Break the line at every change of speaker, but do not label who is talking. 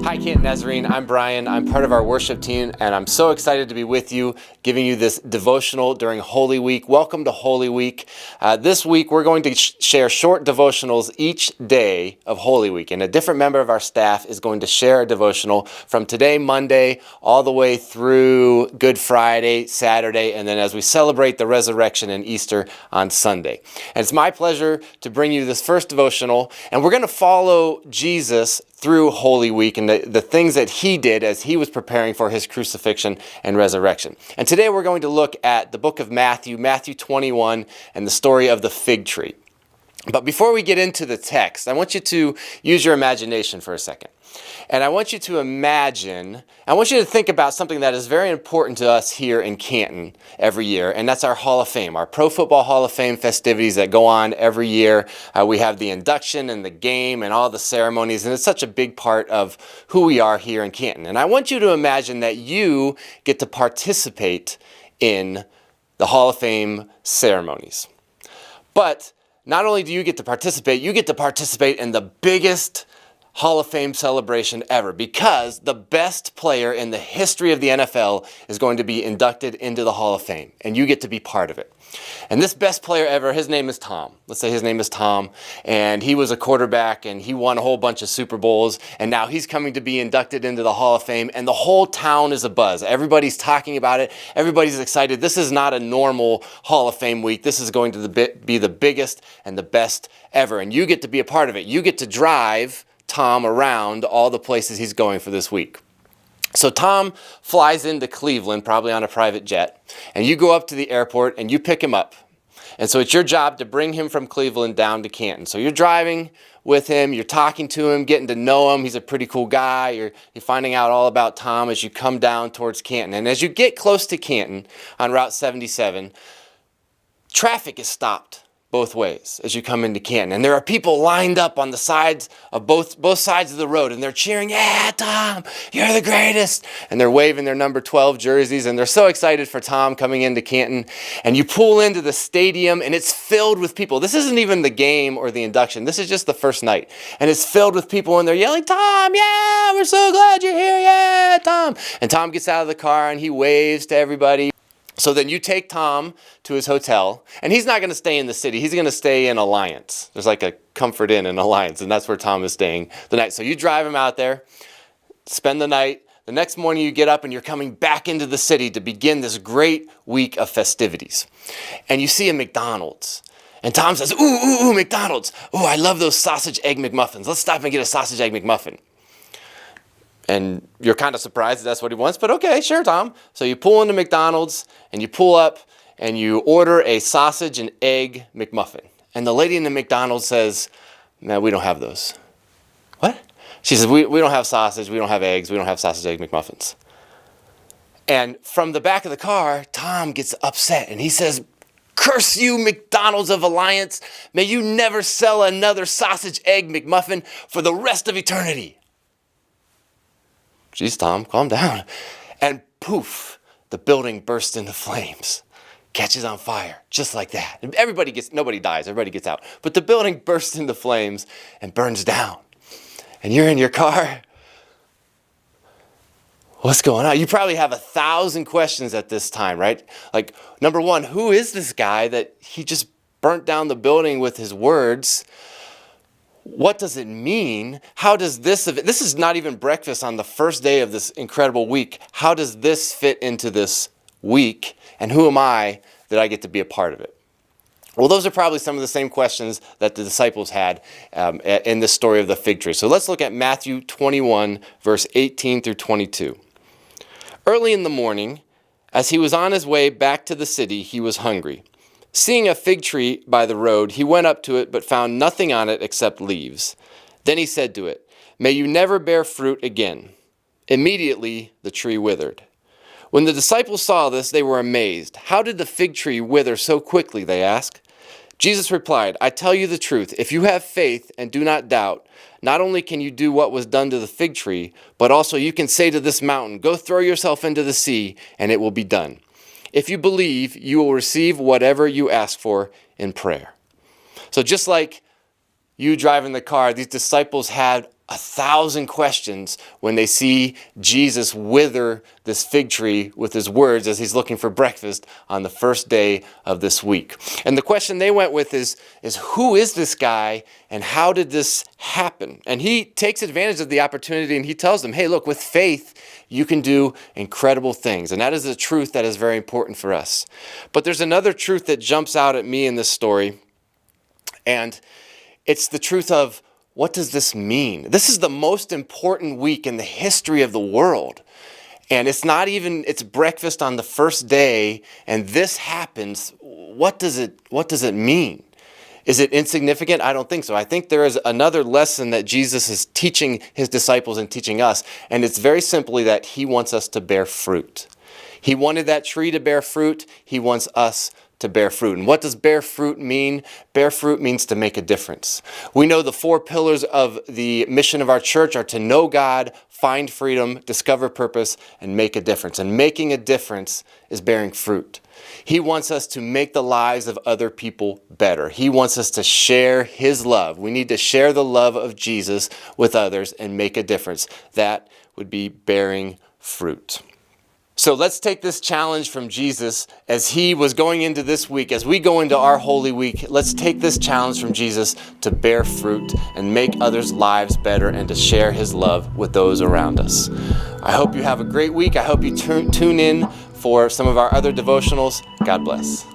Hi, Canton Nazarene. I'm Brian. I'm part of our worship team, and I'm so excited to be with you, giving you this devotional during Holy Week. Welcome to Holy Week. This week, we're going to share short devotionals each day of Holy Week, and a different member of our staff is going to share a devotional from today, Monday, all the way through Good Friday, Saturday, and then as we celebrate the resurrection and Easter on Sunday. And it's my pleasure to bring you this first devotional, and we're going to follow Jesus through Holy Week and the things that he did as he was preparing for his crucifixion and resurrection. And today we're going to look at the book of Matthew, Matthew 21, and the story of the fig tree. But before we get into the text, I want you to use your imagination for a second. And I want you to think about something that is very important to us here in Canton every year, and that's our Hall of Fame, our Pro Football Hall of Fame festivities that go on every year. We have the induction and the game and all the ceremonies, and it's such a big part of who we are here in Canton. And I want you to imagine that you get to participate in the Hall of Fame ceremonies. But not only do you get to participate in the biggest Hall of Fame celebration ever, because the best player in the history of the NFL is going to be inducted into the Hall of Fame, and you get to be part of it. And this best player ever, his name is Tom. Let's say his name is Tom, and he was a quarterback, and he won a whole bunch of Super Bowls, and now he's coming to be inducted into the Hall of Fame, and the whole town is abuzz. Everybody's talking about it. Everybody's excited. This is not a normal Hall of Fame week. This is going to be the biggest and the best ever, and you get to be a part of it. You get to drive Tom around all the places he's going for this week. So Tom flies into Cleveland, probably on a private jet, and you go up to the airport and you pick him up. And so it's your job to bring him from Cleveland down to Canton. So you're driving with him, you're talking to him, getting to know him. He's a pretty cool guy. You're finding out all about Tom as you come down towards Canton. And as you get close to Canton on Route 77, traffic is stopped both ways as you come into Canton. And there are people lined up on the sides of both sides of the road, and they're cheering, "Yeah, Tom, you're the greatest." And they're waving their number 12 jerseys, and they're so excited for Tom coming into Canton. And you pull into the stadium, and it's filled with people. This isn't even the game or the induction. This is just the first night. And it's filled with people, and they're yelling, "Tom, yeah, we're so glad you're here, yeah, Tom." And Tom gets out of the car, and he waves to everybody. So then you take Tom to his hotel, and he's not going to stay in the city. He's going to stay in Alliance. There's like a Comfort Inn in Alliance, and that's where Tom is staying the night. So you drive him out there, spend the night. The next morning you get up and you're coming back into the city to begin this great week of festivities. And you see a McDonald's. And Tom says, ooh, McDonald's. Ooh, I love those sausage egg McMuffins. Let's stop and get a sausage egg McMuffin. And you're kind of surprised that that's what he wants, but okay, sure, Tom. So you pull into McDonald's, and you pull up, and you order a sausage and egg McMuffin. And the lady in the McDonald's says, "No, we don't have those." What? She says, we don't have sausage, we don't have eggs, we don't have sausage egg McMuffins. And from the back of the car, Tom gets upset, and he says, "Curse you, McDonald's of Alliance. May you never sell another sausage egg McMuffin for the rest of eternity." "Geez, Tom, calm down." And poof, the building bursts into flames, catches on fire, just like that. And nobody dies, everybody gets out. But the building bursts into flames and burns down. And you're in your car. What's going on? You probably have 1,000 questions at this time, right? Like, number one, who is this guy that he just burnt down the building with his words? What does it mean? How does this is not even breakfast on the first day of this incredible week. How does this fit into this week? And who am I that I get to be a part of it? Well, those are probably some of the same questions that the disciples had in this story of the fig tree. So let's look at Matthew 21, verse 18 through 22. Early in the morning, as he was on his way back to the city, he was hungry. Seeing a fig tree by the road, he went up to it, but found nothing on it except leaves. Then he said to it, "May you never bear fruit again." Immediately the tree withered. When the disciples saw this, they were amazed. "How did the fig tree wither so quickly?" they asked. Jesus replied, I tell you the truth, if you have faith and do not doubt, not only can you do what was done to the fig tree, but also you can say to this mountain, go throw yourself into the sea, and it will be done. If you believe, you will receive whatever you ask for in prayer. So just like you driving the car, these disciples had 1,000 questions when they see Jesus wither this fig tree with his words as he's looking for breakfast on the first day of this week. And the question they went with is who is this guy and how did this happen? And he takes advantage of the opportunity and he tells them, hey, look, with faith, you can do incredible things. And that is a truth that is very important for us. But there's another truth that jumps out at me in this story, and it's the truth of, what does this mean? This is the most important week in the history of the world. And it's breakfast on the first day, and this happens. What does it mean? Is it insignificant? I don't think so. I think there is another lesson that Jesus is teaching his disciples and teaching us, and it's very simply that he wants us to bear fruit. He wanted that tree to bear fruit. He wants us to bear fruit. And what does bear fruit mean? Bear fruit means to make a difference. We know the 4 pillars of the mission of our church are to know God, find freedom, discover purpose, and make a difference. And making a difference is bearing fruit. He wants us to make the lives of other people better. He wants us to share his love. We need to share the love of Jesus with others and make a difference. That would be bearing fruit. So let's take this challenge from Jesus as he was going into this week. As we go into our Holy Week, let's take this challenge from Jesus to bear fruit and make others' lives better and to share his love with those around us. I hope you have a great week. I hope you tune in for some of our other devotionals. God bless.